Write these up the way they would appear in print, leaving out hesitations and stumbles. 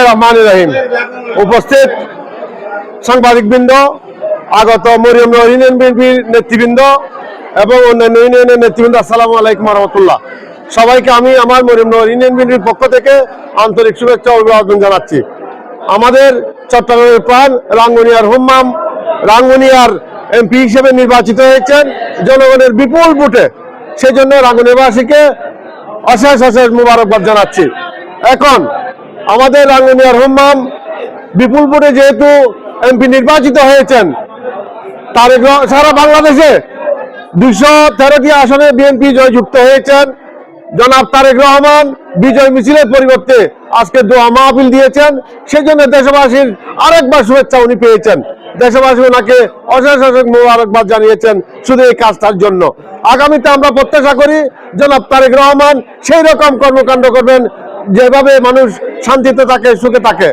রহমানির রহিম। উপস্থিত সাংবাদিকবৃন্দ, আগত মরিয়ম ইউনিয়ন বিএনপির নেতৃবৃন্দ এবং অন্যান্য ইউনিয়নের নেতৃবৃন্দ, আসসালামু আলাইকুম রহমতুল্লাহ। সবাইকে আমি আমার মরিয়ম ইউনিয়ন বিএনপির পক্ষ থেকে আন্তরিক শুভেচ্ছা ও অভিবাদন জানাচ্ছি। আমাদের চট্টগ্রামের প্রাণ রাঙ্গুনিয়ার হুম্মাম রাঙ্গুনিয়ার এমপি হিসেবে নির্বাচিত হয়েছেন জনগণের বিপুল ভোটে। সেই জন্য রাঙ্গুনিয়াবাসীকে অশেষ অশেষ মুবারকবাদ জানাচ্ছি। এখন আমাদের রাঙ্গুনিয়ার হুম্মাম বিপুল ভোটে যেহেতু এমপি নির্বাচিত হয়েছেন, তারেক সারা বাংলাদেশে 213টি আসনে বিএনপি জয়যুক্ত হয়েছেন। জনাব তারেক রহমান বিজয় মিছিলের পরিবর্তে আজকে দোয়া মাহফিল দিয়েছেন। সেই জন্য দেশবাসীর আরেকবার শুভেচ্ছা উনি পেয়েছেন। দেশবাসী ওনাকে অশেষ অশেষ মোবারকবাদ জানিয়েছেন শুধু এই কাজটার জন্য। আগামীতে আমরা প্রত্যাশা করি জনাব তারেক রহমান সেই রকম কর্মকাণ্ড করবেন যেভাবে মানুষ শান্তিতে থাকে, সুখে থাকে।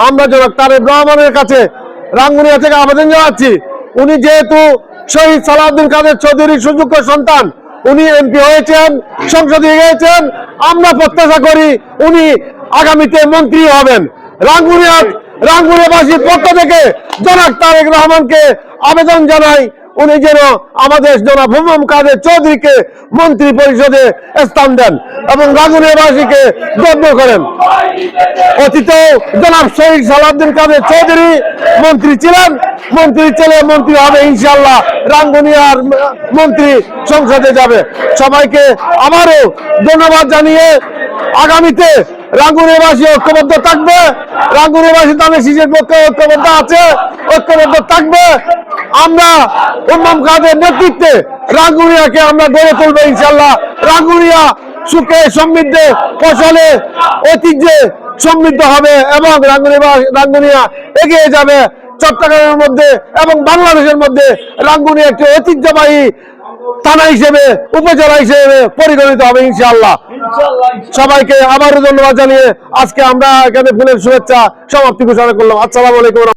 আমরা জনাব তারেক রহমানের কাছে রাঙ্গুনিয়া থেকে আবেদন জানাচ্ছি, উনি যেহেতু শহীদ সালাউদ্দিন কাদের চৌধুরীর সুযোগ্য সন্তান, উনি এমপি হয়েছেন, সংসদে গিয়েছেন, আমরা প্রত্যাশা করি উনি আগামীতে মন্ত্রী হবেন। রাঙ্গুনিয়াবাসীর পক্ষ থেকে জনাব তারেক রহমানকে আবেদন জানাই উনি যেন আমাদের জনাব হুম্মাম কাদের চৌধুরীকে মন্ত্রী পরিষদে স্থান দেন এবং রাঙ্গুনিয়াবাসীকে গর্ব করেন। অতীতে জনাব শহীদ সালাউদ্দিন কাদের চৌধুরী মন্ত্রী ছিলেন, মন্ত্রী ছেলে মন্ত্রী হবে ইনশাআল্লাহ, রাঙ্গুনিয়ার মন্ত্রী সংসদে যাবে। সবাইকে আবারও ধন্যবাদ জানিয়ে আগামীতে রাঙ্গুনিয়াবাসী ঐক্যবদ্ধ থাকবে, রাঙ্গুনিয়াবাসী তাদের শিশুর পক্ষে ঐক্যবদ্ধ আছে, ঐক্যবদ্ধ থাকবে। আমরা হুম্মাম কাদের নেতৃত্বে রাঙ্গুনিয়াকে আমরা গড়ে তুলবো ইনশাআল্লাহ। রাঙ্গুনিয়া সুখে সমৃদ্ধে ফসলে ঐতিহ্যে সমৃদ্ধ হবে এবং রাঙ্গুনিয়া এগিয়ে যাবে। চট্টগ্রামের মধ্যে এবং বাংলাদেশের মধ্যে রাঙ্গুনিয়া একটি ঐতিহ্যবাহী থানা হিসেবে, উপজেলা হিসেবে পরিগণিত হবে ইনশাআল্লাহ। সবাইকে আবারও ধন্যবাদ জানিয়ে আজকে আমরা এখানে ফুলের শুভেচ্ছা সমাপ্তি ঘোষণা করলাম। আসসালামু আলাইকুম।